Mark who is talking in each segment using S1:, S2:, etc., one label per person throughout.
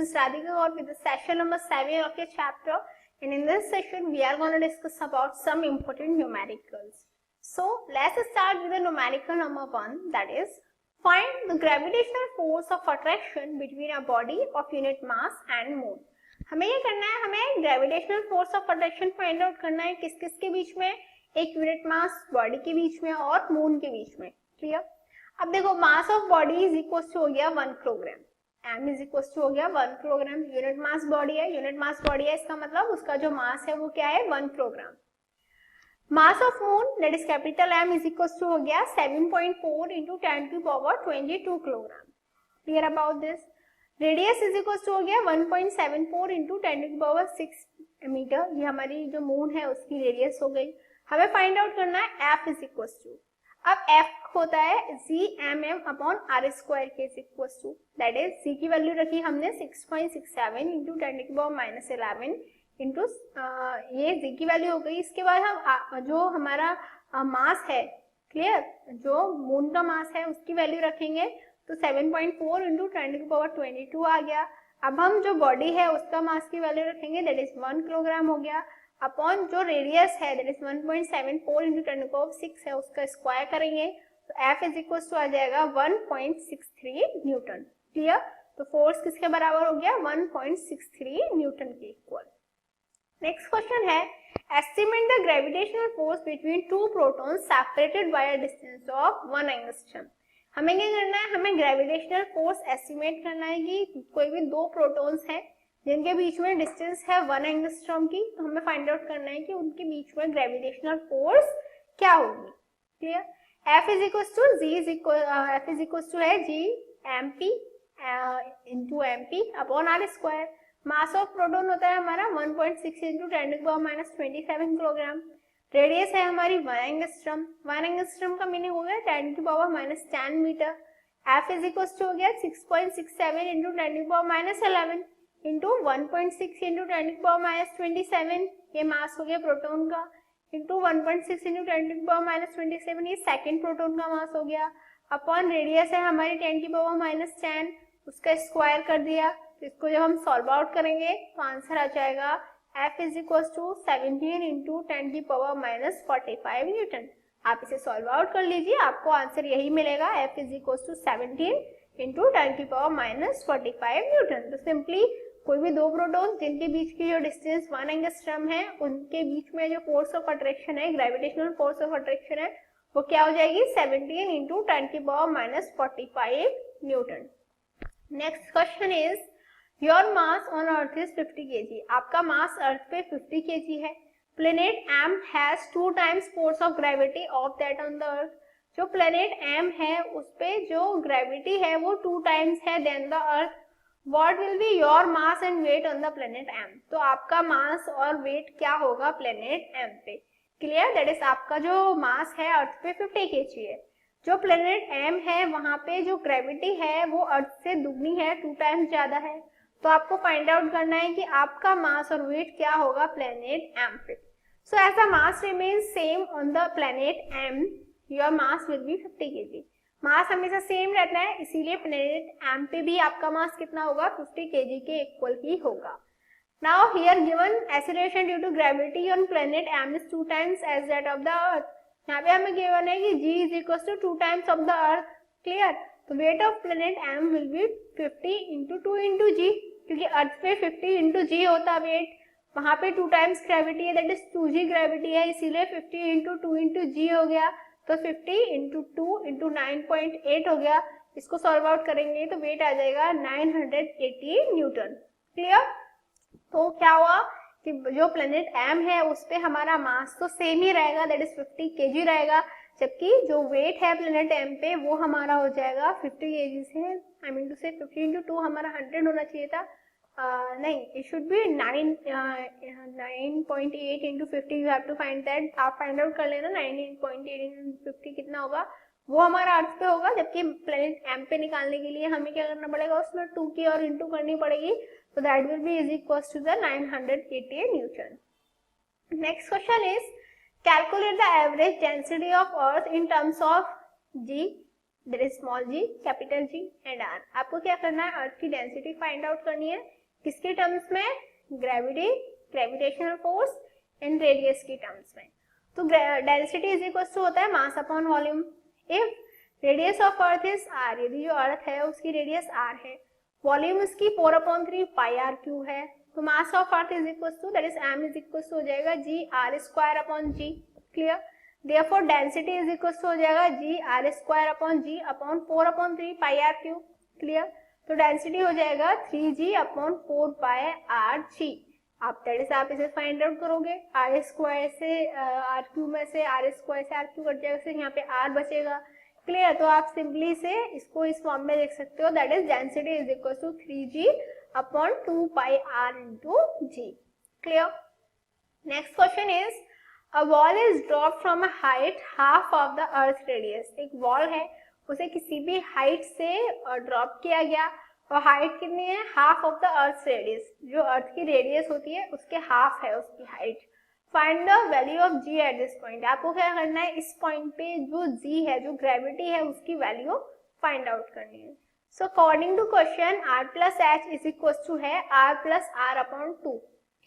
S1: is Radhika Gaur with the session number 7 of your chapter, and in this session we are going to discuss about some important numericals. So let's start with the numerical number 1, that is find the gravitational force of attraction between a body of unit mass and moon. हमें ये करना है, हमें gravitational force of attraction find out करना है किस किस के बीच में, एक यूनिट मास बॉडी के बीच में और मून के बीच में. क्लियर. अब देखो mass of body is equal to हो गया 1 kilogram, m is equal to हो गया 1 किलोग्राम. यूनिट मास बॉडी है, यूनिट मास बॉडी है, इसका मतलब उसका जो मास है वो क्या है 1 kilogram. Mass of moon that is capital M is equal to हो गया 7.4 into 10 to the power 22 kilogram. Clear about this. Radius is equal to हो गया 1.74 into 10 to the power 6 metre. ये हमारी जो मून है उसकी रेडियस हो गई. हमें फाइंड आउट करना है F इज इक्वल टू. अब F होता है Gmm अपॉन R स्क्वायर के is equal to, that is C की वैल्यू रखी हमने 6.67 into 10 to the power minus 11 into ये Z की वैल्यू हो गई. इसके बाद हम जो हमारा मास है, क्लियर, जो मून का मास है उसकी वैल्यू रखेंगे तो 7.4 इंटू 10 to the power 22 आ गया. अब हम जो बॉडी है उसका मास की वैल्यू रखेंगे दैट इज 1 किलोग्राम हो गया, अपॉन जो रेडियस है that is 1.74 into 10 to the power 6 है उसका स्क्वायर करेंगे तो F इज इक्वल टू आ जाएगा 1.63 न्यूटन. क्लियर. तो फोर्स किसके बराबर हो गया 1.63 न्यूटन के इक्वल. नेक्स्ट क्वेश्चन है estimate the gravitational force between two protons separated by a distance of 1 angstrom. हमें क्या करना है, हमें ग्रेविटेशनल फोर्स एस्टिमेट करना है कि कोई भी दो प्रोटॉन्स हैं जिनके बीच में डिस्टेंस है 1 एंगस्ट्रॉम की, तो हमें फाइंड आउट करना है कि उनके बीच में ग्रेविटेशनल फोर्स क्या होगी. Clear. F is equal to F is equal to है G mp into mp upon R square. Mass of proton होता है हमारा 1.6 into 10 to the power minus 27 kilogram. Radius है हमारी 1 एंगस्ट्रम. 1 एंगस्ट्रम का मीनिंग हो गया 10 to the power minus 10 metre. F is equal to हो गया 6.67 into 10 to the power minus 11 into 1.6 into 10 to the power minus 27, ये मास हो गया प्रोटॉन का, into 1.6 into 10 to the power minus 27, ये सेकेंड प्रोटॉन का मास हो गया, अपॉन रेडियस है हमारी 10 की पावर माइनस 10, उसका स्क्वायर कर दिया. तो इसको जब हम सॉल्व आउट करेंगे तो आंसर आ जाएगा F is equal to 17 into 10 की पावर माइनस 45 न्यूटन. आप इसे सॉल्व आउट कर लीजिए, आपको आंसर यही मिलेगा, F is equal to 17 into 10 की पावर माइनस 45 न्यूटन. तो सिंपली कोई भी दो प्रोटॉन जिनके बीच की जो डिस्टेंस 1 एंगस्ट्रम है उनके बीच में जो फोर्स ऑफ अट्रैक्शन है, ग्रेविटेशनल फोर्स ऑफ अट्रैक्शन है, वो क्या हो जाएगी 17 इंटू 10 की power minus 45 Newton. Next question is your mass on earth is 50 kg. आपका मास अर्थ पे 50 kg है. Planet M has 2 times force of gravity of that on the earth. जो प्लेनेट M है उस पे जो ग्रेविटी है वो 2 times है than the earth. What will be your mass and weight on the planet M? तो आपका मास और वेट क्या होगा प्लेनेट M पे. क्लियर. दैट इज आपका जो मास है अर्थ पे 50 kg है. जो प्लेनेट M है वहां पे जो ग्रेविटी है वो अर्थ से दुगनी है, 2 times ज्यादा है. तो आपको फाइंड आउट करना है कि आपका मास और वेट क्या होगा प्लेनेट M पे. So as the mass remains same on the planet M, your mass will be 50 kg. Mass हमेशा सेम रहता है, इसीलिए प्लेनेट M पे भी आपका मास कितना होगा 50 kg के इक्वल ही होगा. Now here given acceleration due to gravity on planet M is 2 times as that of the earth. यहाँ पे हमें गिवन है कि G is equal to 2 times of the earth. Clear. तो weight of planet M will be 50 into 2 into G, क्योंकि अर्थ पे 50 into G होता wait, वहां पे 2 times ग्रेविटी है दैट इज 2G ग्रेविटी है, इसीलिए 50 इंटू 2 इंटू G हो गया. तो 50 इंटू 2 इंटू 9.8 हो गया. इसको सॉल्व आउट करेंगे तो वेट आ जाएगा 980 न्यूटन. क्लियर. तो क्या हुआ कि जो प्लेनेट M है उस पे हमारा मास तो सेम ही रहेगा दैट इज 50 kg रहेगा, जबकि जो वेट है प्लेनेट M पे वो हमारा हो जाएगा 50 kg से, आई मीन टू से 50 इंटू 2 हमारा 100 होना चाहिए था. नहीं, it should be 9.8 into 50. You have to find that. आप फाइंड आउट कर लेना 9.8 इंटू 50 कितना होगा, वो हमारा अर्थ पे होगा, जबकि प्लेनेट M पे निकालने के लिए हमें क्या करना पड़ेगा, उसमें 2 की और इंटू करनी पड़ेगी. तो that will be is equal to the 980 newton. Next question is calculate the average density of earth in terms of G. There is small g, capital G and r। आपको क्या करना है, अर्थ की डेंसिटी फाइंड आउट करनी है, किसके terms में, gravity, gravitational force and radius की टर्म्स में। तो डेंसिटी इज इक्वल टू होता है mass upon volume. If radius of earth is r, यदि जो अर्थ है उसकी रेडियस r है, वॉल्यूम इसकी 4/3 पाई r क्यूब है, तो mass of earth is equal to that is m is equal to हो जाएगा g r square upon g। Clear, therefore density is equal to हो जाएगा g r square upon g upon 4/3 pi r cube. Clear, तो density हो जाएगा 3g upon 4 पाई r g। आप इसे find out करोगे, आर स्क्वायर से आर क्यूब में से आर स्क्वायर से आर क्यूब कट जाएगा, यहाँ पे आर बचेगा। क्लियर, तो आप सिंपली से इसको इस फॉर्म में लिख सकते हो, that is density is equal to 3g upon 2 pi r into g। Clear, next question is a wall is drop from a height half of the earth radius. एक वॉल है, उसे किसी भी हाइट से ड्रॉप किया गया और height कितनी है, half of the earth radius, जो अर्थ की रेडियस होती है उसके हाफ है उसकी height. Find the value of g at this point. आपको क्या करना है, इस पॉइंट पे जो g है, जो ग्रेविटी है, उसकी वैल्यू फाइंड आउट करनी है। So according to question r plus h is equal to है r plus r upon 2।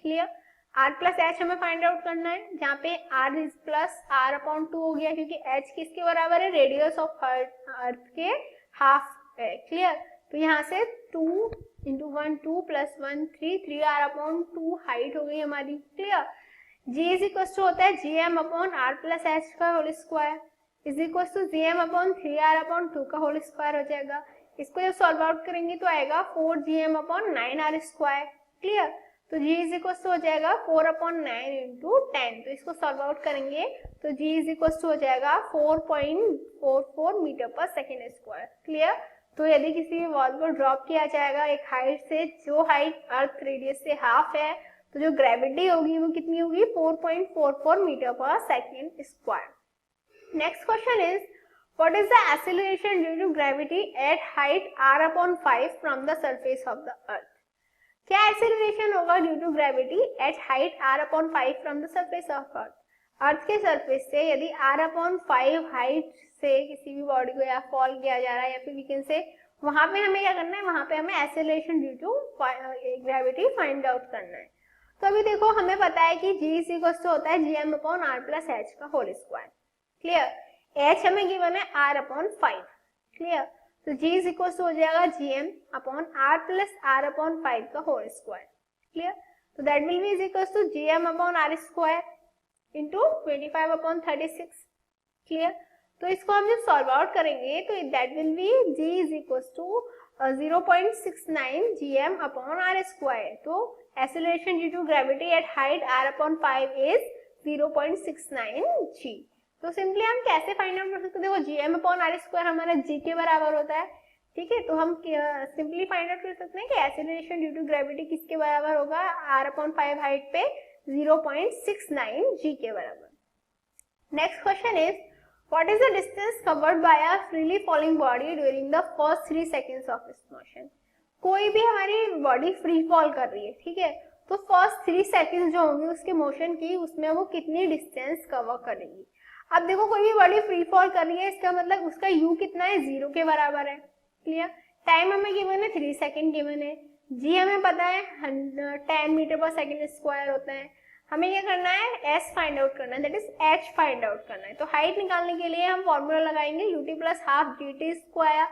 S1: Clear, r plus h हमें फाइंड आउट करना है, जहाँ पे r is plus r upon 2 हो गया, क्योंकि h किसके बराबर है, रेडियस ऑफ अर्थ के हाफ है। क्लियर, तो यहाँ से 2 into 1 2 plus 1 3 3r upon 2 height हो गई हमारी। Clear, g is equal to होता है gm upon r plus H का whole square is equal to gm upon 3r upon 2 का होल स्क्वायर हो जाएगा। इसको जब सॉल्व आउट करेंगे तो आएगा 4gm upon 9r square. Clear, तो g इज इक्वल टू हो जाएगा 4/9 इंटू 10। तो इसको सॉल्व आउट करेंगे तो g इज इक्वल टू हो जाएगा 4.44 मीटर पर सेकेंड स्क्वायर। क्लियर, तो यदि किसी वॉल को ड्रॉप किया जाएगा एक हाइट से, जो हाइट अर्थ रेडियस से हाफ है, तो जो ग्रेविटी होगी वो कितनी होगी, 4.44 मीटर पर second square. Next question is what is the acceleration due to gravity at height r/5 from the surface of the earth. क्या एक्सेलरेशन होगा due to gravity at height r/5 from the surface of earth. Earth के surface से यदि r/5 height से किसी भी body को या फॉल किया जा रहा है, या फिर वी कैन से वहां पे हमें क्या करना है, वहां पे हमें acceleration due to gravity find out करना है। तो अभी देखो, हमें पता है कि g इज इक्वल टू होता है gm upon r plus h का होल स्क्वायर। क्लियर, h हमें गिवन है r/5। क्लियर, तो g इज इक्वल टू हो जाएगा gm upon r plus r/5 का होल स्क्वायर। क्लियर, तो that will be is equal to gm upon r square into 25/36। Clear, तो इसको हम जब सॉल्व आउट करेंगे तो that will be g is equal to 0.69 gm upon r square. तो acceleration due to gravity at height r/5 is 0.69 g। तो simply हम कैसे फाइंड आउट कर सकते हैं, देखो gm अपॉन r स्क्वायर हमारा g के बराबर होता है। ठीक है, तो हम सिंपली फाइंड आउट कर सकते हैं कि एक्सेलरेशन ड्यू टू ग्रेविटी किसके बराबर होगा, r/5 हाइट पे 0.69 g के बराबर। Next question is what is the distance covered by a freely falling body during the first 3 seconds of its motion. कोई भी हमारी बॉडी फ्री फॉल कर रही है, ठीक है, तो फर्स्ट 3 सेकंड्स जो होंगे उसके मोशन की, उसमें वो कितनी डिस्टेंस कवर करेगी। अब देखो, कोई भी बॉडी फ्री फॉल कर रही है, इसका मतलब उसका u कितना है, 0 के बराबर है। क्लियर, टाइम हमें गिवन है 3 सेकंड गिवन है, g हमें पता है 10 मीटर पर सेकंड स्क्वायर होता है। हमें क्या करना है, s फाइंड आउट करना है, that is h find out करना है। तो हाइट निकालने के लिए हम फॉर्मूला लगाएंगे ut plus half gt square,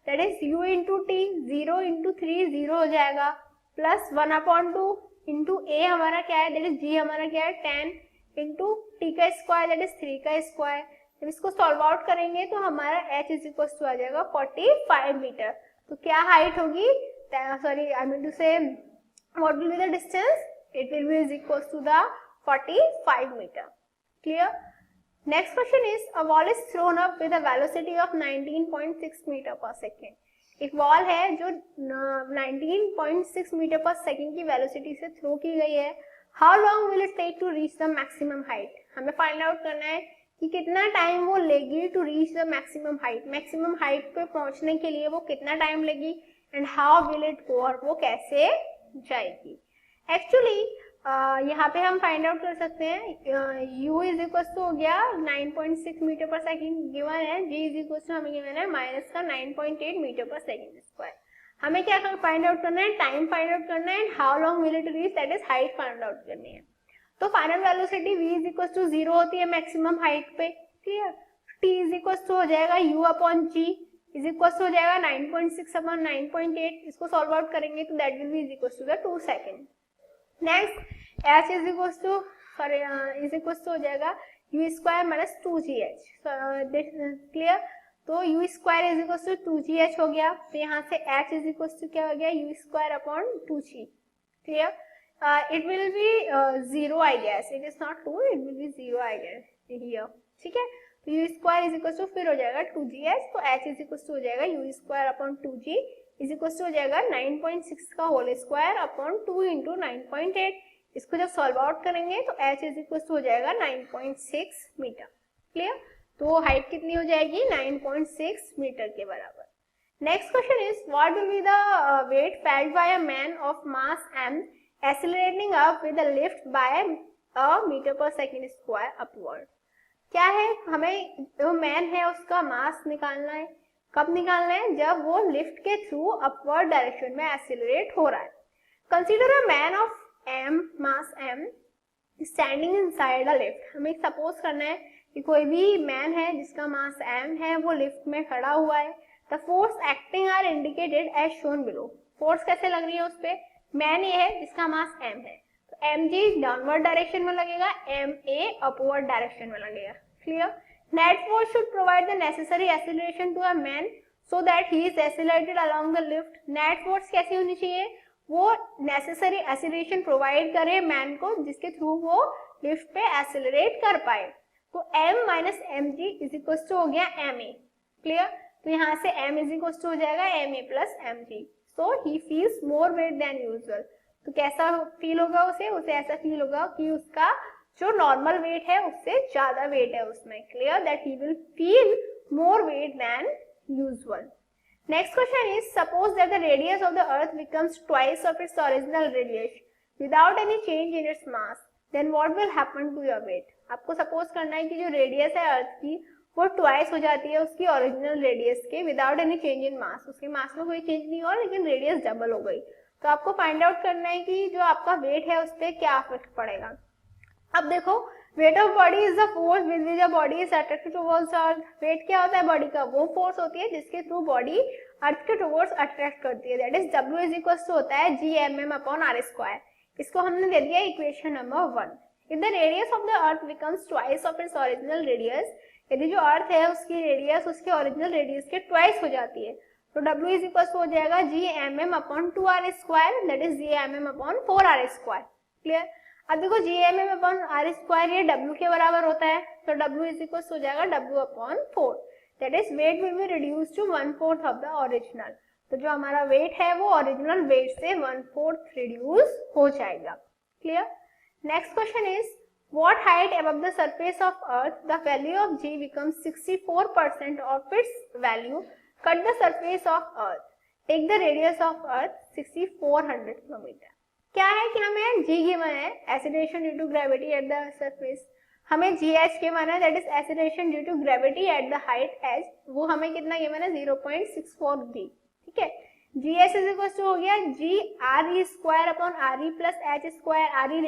S1: that is u into T, 0 into 3 0 हो जाएगा, प्लस 1/2 इंटू a हमारा क्या है, दैट इज g हमारा क्या है 10 इंटू टी का स्क्वायर, दैट इज 3 का स्क्वायर। जब इसको सॉल्व आउट करेंगे तो हमारा h इज इक्वल टू आ जाएगा 45 मीटर। तो क्या हाइट होगी, सॉरी आई मीन टू से what will be the distance, it will be is equals to the 45 meter. Clear? Next question is a wall is thrown up with a velocity of 19.6 meter per second. एक wall है जो 19.6 metre पर second की velocity से throw की गई है। How long will it take to reach the maximum height? हमें फाइंड आउट करना है कि कितना टाइम वो लेगी to reach the maximum height. Maximum height पे पहुंचने के लिए वो कितना टाइम लेगी and how will it go, और वो कैसे जाएगी। एक्चुअली यहाँ पे हम फाइंड आउट कर सकते हैं u इज इक्वल टू हो गया 9.6 मीटर पर सेकेंड गिवन है, g इज इक्वल टू हमें गिवन है माइनस का 9.8 मीटर पर सेकेंड स्क्वायर। हमें क्या फाइंड आउट करना है, टाइम फाइंड आउट करना है, how long will it reach, that is height find out करनी है। तो final velocity v is equal to 0 होती है मैक्सिमम हाइट पे, clear. t is equal to हो जाएगा u upon g is equal to हो जाएगा 9.6 अपॉन 9.8, इसको सॉल्व आउट करेंगे तो that will be is equal to the 2 second. Next h is equal to हो जाएगा u square minus 2gh, clear. तो u square is equal to 2gh हो गया, तो यहाँ से h इज इक्वल टू क्या हो गया u square upon 2g, clear. It will be 0 I guess, it is not 2, it will be 0 I guess here, ठीक है। तो u square is equal to फिर हो जाएगा 2gh, तो h इज इक्वल टू हो जाएगा u square upon 2g is equal to हो जाएगा 9.6 का होल स्क्वायर अपॉन 2 इंटू 9.8। इसको जब सॉल्व आउट करेंगे तो h इज इक्वल टू हो जाएगा 9.6 मीटर, क्लियर। तो हाइट कितनी हो जाएगी 9.6 मीटर के बराबर। Next question is what will be the weight felled by a man of mass m accelerating up with a lift by a metre per second square upward. क्या है, हमें जो मैन है उसका मास निकालना है। कब निकालना है, जब वो लिफ्ट के थ्रू अपवर्ड डायरेक्शन में एक्सेलरेट हो रहा है। Consider a man of m mass m standing inside a lift. हमें सपोज करना है कि कोई भी मैन है जिसका मास m है, वो लिफ्ट में खड़ा हुआ है। The force acting are indicated as shown below. Force कैसे लग रही है उस पे, मैन ये है जिसका मास m है, तो mg डाउनवर्ड डायरेक्शन में लगेगा, ma अपवर्ड डायरेक्शन में लगेगा, क्लियर। Net force should provide the necessary acceleration to a man so that he is accelerated along the lift. Net force कैसी होनी चाहिए, वो नेसेसरी एक्सीलरेशन प्रोवाइड करे मैन को, जिसके थ्रू वो लिफ्ट पे एक्सीलरेट कर पाए। तो m minus mg is equal to हो गया ma, क्लियर। तो यहाँ से m इज इक्वल टू हो जाएगा ma plus mg, so he feels more weight than usual. तो कैसा फील होगा उसे ऐसा फील होगा कि उसका जो नॉर्मल वेट है उससे ज्यादा वेट है उसमें, clear, that he will feel more weight than usual. Next question is, suppose that the radius of the earth becomes twice of its original radius without any change in its mass, then what will happen to your weight? आपको suppose करना है कि जो radius है अर्थ की वो twice हो जाती है उसकी ओरिजिनल रेडियस के विदाउट एनी चेंज इन मास। उसके मास में कोई चेंज नहीं हुआ लेकिन रेडियस डबल हो गई। तो आपको फाइंड आउट करना है कि जो आपका वेट है उस पर क्या इफेक्ट पड़ेगा। अब देखो, weight of body is the force with which the body is attracted towards earth. Weight क्या होता है बॉडी का, वो फोर्स होती है जिसके थ्रू बॉडी अर्थ के टुवर्ड्स अट्रैक्ट करती है, that is W is equal to होता है GMM अपॉन R स्क्वायर। इसको हमने दे दिया equation number 1। If the radius of the earth becomes twice of its original radius, यदि जो अर्थ है उसकी रेडियस उसके ओरिजिनल रेडियस के ट्वाइस हो जाती है, तो W इज इक्वल टू हो जाएगा GMM upon 2R square, that is GMM upon 4R square, clear. अब देखो GMM अपॉन R स्क्वायर ये W के बराबर होता है, तो W इज इक्वल हो जाएगा W upon 4, that is weight will be reduce to 1/4 of the original. तो जो हमारा वेट है वो ओरिजिनल वेट से 1/4 रिड्यूस हो जाएगा, clear. Next question is, what height above the surface of earth the value of g becomes 64% of its value, cut the surface of earth, take the radius of earth 6400 kilometre. क्या है कि हमें g given है acceleration due to gravity at the surface, हमें gh given है that is acceleration due to gravity at the height h, वो हमें कितना गिवन है 0.64 g, ठीक है। gh इज इक्वल टू हो गया g re square upon re plus h square, re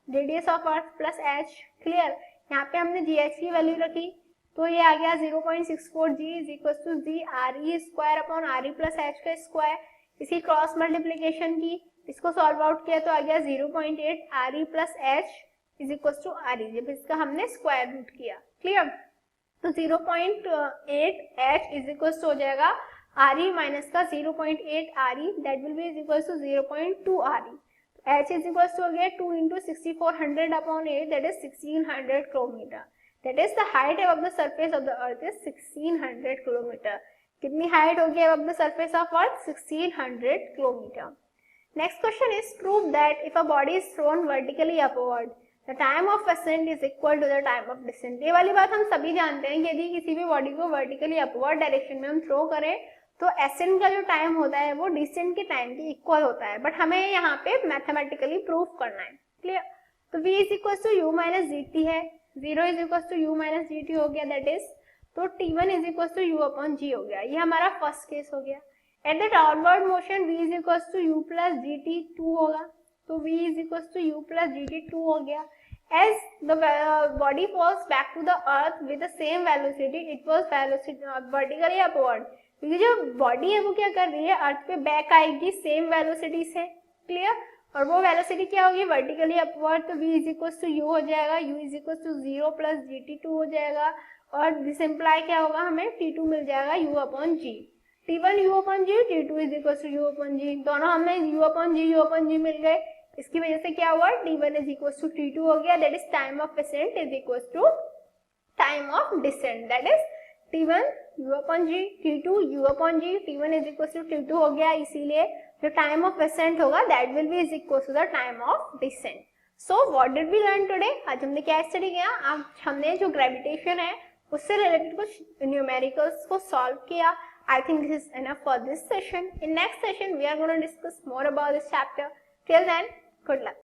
S1: radius of earth plus h, clear. यहाँ पे हमने gh की वैल्यू रखी तो ये आ गया 0.64 g is equal to g re square upon re plus h का स्क्वायर। इसी क्रॉस मल्टीप्लीकेशन की इसको सॉल्व आउट किया तो आ गया 0.8 re plus h is equal to re, जब इसका हमने स्क्वायर रूट किया, क्लियर। तो 0.8 h इज इक्वल टू हो जाएगा re माइनस का 0.8 re, that will be is equal to 0.2 re। h is equal to हो गया 2 into 6400 upon 8, that is 1600 kilometre, that is the height above the surface of the earth is 1600 kilometre. कितनी height होगी above the surface of earth, 1600 kilometre. Next question is, prove that if a body is thrown vertically upward the time of ascent is equal to the time of descent. ये वाली बात हम सभी जानते हैं कि यदि किसी भी बॉडी को वर्टिकली अपवर्ड डायरेक्शन में हम थ्रो करें तो एसेंड का जो टाइम होता है वो डिसेंड के टाइम के इक्वल होता है, बट हमें यहाँ पे मैथमेटिकली प्रूव करना है। क्लियर? तो v is equal to u minus g t है, 0 is equal to u minus g t हो गया, दैट इज, तो t1 is equal to u upon g हो गया। ये हमारा फर्स्ट केस हो गया। At the downward motion v is equal to u plus g t 2 होगा, तो v is equal to u plus g t 2 हो गया। As the body falls back to the earth with the same velocity, it was vertically upward, क्योंकि जो body है वो क्या कर रही है, अर्थ पे बैक आएगी सेम वेलोसिटी से। क्लियर? और वो वेलोसिटी क्या होगी, वर्टिकली अपवर्ड। तो v is equal to u हो जाएगा, u is equal to 0 plus g t 2 हो जाएगा, और दिस इम्प्लाई क्या होगा, हमें t2 मिल जाएगा u upon g. t1 u upon g, t2 is equal to u upon g, दोनों हमें u अपॉन जी मिल गए। इसकी वजह से क्या हुआ, t1 is equal to t2 हो गया, that is time of ascent is equal to time of descent, that is t1 u upon g, t2 u upon g, t1 is equal to t2 हो गया, इसीलिए जो time of ascent होगा that will be is equal to the time of descent. So what did we learn today? आज हमने क्या study किया? आज हमने जो ग्रेविटेशन है उससे रिलेटेड कुछ न्यूमेरिकल्स को सॉल्व किया। I think this is enough for this session. In next session, we are going to discuss more about this chapter. Till then, good luck.